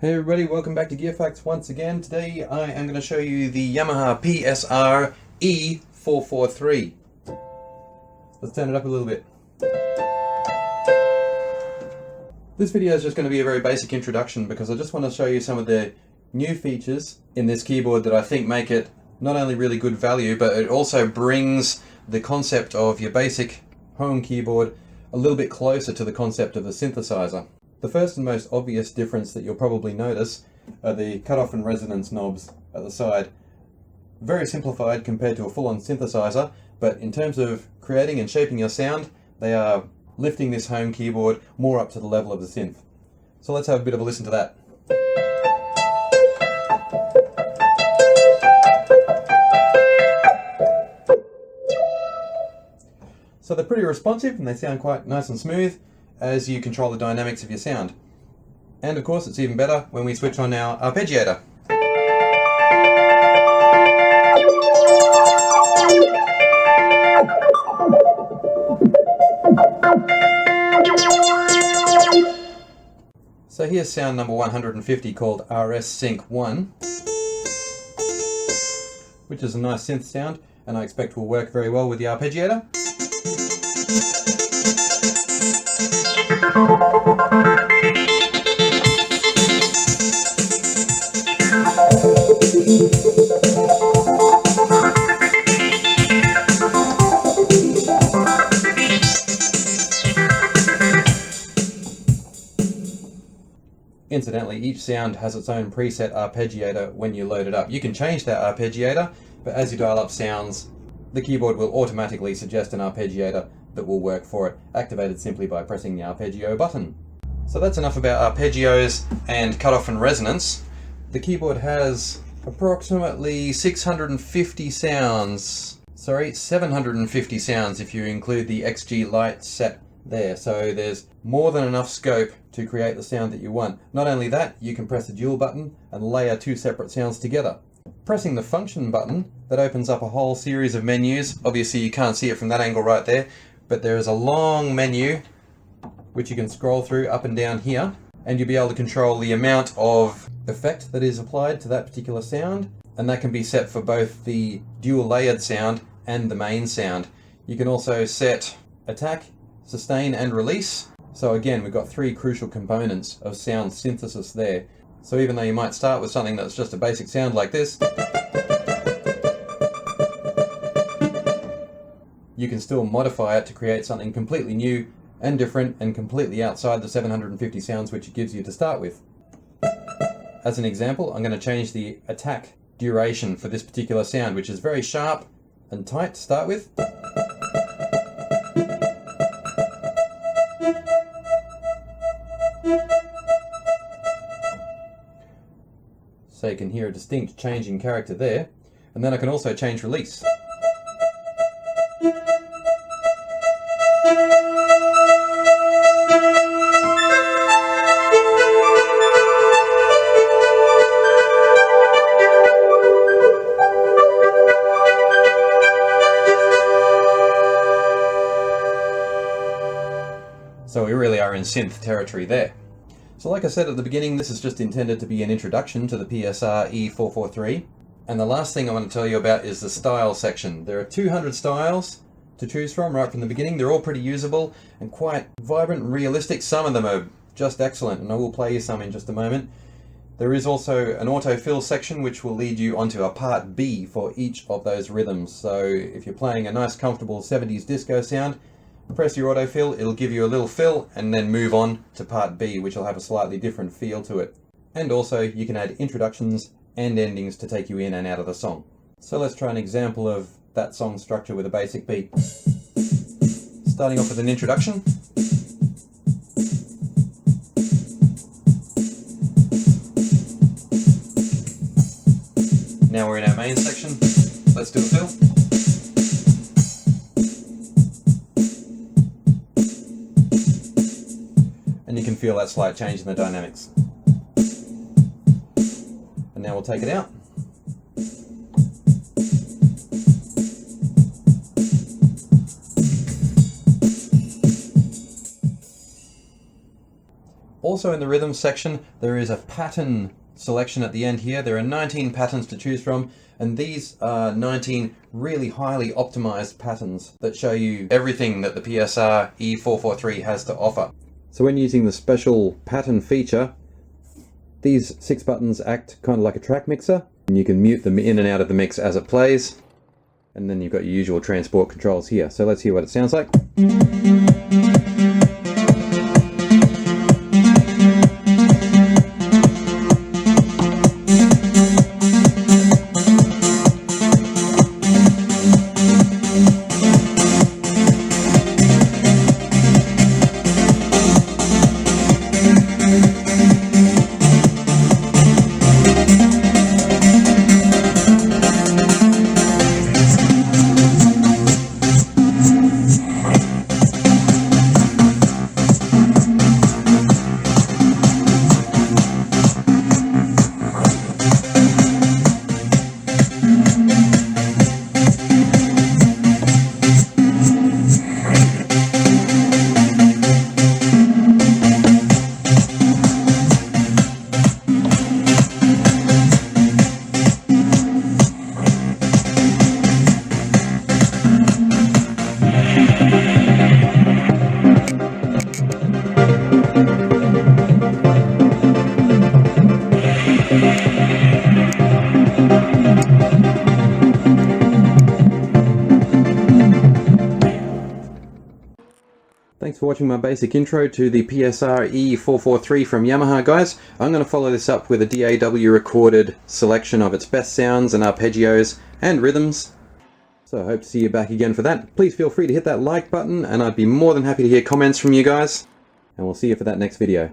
Hey everybody, welcome back to Gearfacts once again. Today I am going to show you the Yamaha PSR-E443. Let's turn it up a little bit. This video is just going to be a very basic introduction because I just want to show you some of the new features in this keyboard that I think make it not only really good value, but it also brings the concept of your basic home keyboard a little bit closer to the concept of a synthesizer. The first and most obvious difference that you'll probably notice are the cutoff and resonance knobs at the side. Very simplified compared to a full-on synthesizer, but in terms of creating and shaping your sound, they are lifting this home keyboard more up to the level of the synth. So let's have a bit of a listen to that. So they're pretty responsive and they sound quite nice and smooth as you control the dynamics of your sound. And of course it's even better when we switch on our arpeggiator. So here's sound number 150 called RS Sync 1, which is a nice synth sound and I expect will work very well with the arpeggiator. Incidentally, each sound has its own preset arpeggiator when you load it up. You can change that arpeggiator, but as you dial up sounds, the keyboard will automatically suggest an arpeggiator that will work for it, activated simply by pressing the arpeggio button. So that's enough about arpeggios and cutoff and resonance. The keyboard has approximately 750 sounds if you include the XG Lite set there. So there's more than enough scope to create the sound that you want. Not only that, you can press the dual button and layer two separate sounds together. Pressing the function button, that opens up a whole series of menus. Obviously you can't see it from that angle right there, but there is a long menu which you can scroll through up and down here, and you'll be able to control the amount of effect that is applied to that particular sound, and that can be set for both the dual layered sound and the main sound. You can also set attack, sustain and release. So again, we've got three crucial components of sound synthesis there. So even though you might start with something that's just a basic sound like this, you can still modify it to create something completely new and different and completely outside the 750 sounds which it gives you to start with. As an example, I'm going to change the attack duration for this particular sound, which is very sharp and tight to start with. So you can hear a distinct change in character there, and then I can also change release. So we really are in synth territory there. So like I said at the beginning, this is just intended to be an introduction to the PSR-E443. And the last thing I want to tell you about is the style section. There are 200 styles to choose from right from the beginning. They're all pretty usable and quite vibrant and realistic. Some of them are just excellent, and I will play you some in just a moment. There is also an autofill section which will lead you onto a part B for each of those rhythms. So if you're playing a nice comfortable 70s disco sound, press your autofill, it'll give you a little fill, and then move on to part B, which will have a slightly different feel to it. And also you can add introductions and endings to take you in and out of the song. So let's try an example of that song structure with a basic beat. Starting off with an introduction. Now we're in our main section. Let's do a fill. And you can feel that slight change in the dynamics. And now we'll take it out. Also in the rhythm section, there is a pattern selection at the end here. There are 19 patterns to choose from, and these are 19 really highly optimized patterns that show you everything that the PSR-E443 has to offer. So when using the special pattern feature, these 6 buttons act kind of like a track mixer, and you can mute them in and out of the mix as it plays. And then you've got your usual transport controls here. So let's hear what it sounds like. Thanks for watching my basic intro to the PSR-E443 from Yamaha, guys. I'm going to follow this up with a DAW recorded selection of its best sounds and arpeggios and rhythms. So I hope to see you back again for that. Please feel free to hit that like button, and I'd be more than happy to hear comments from you guys. And we'll see you for that next video.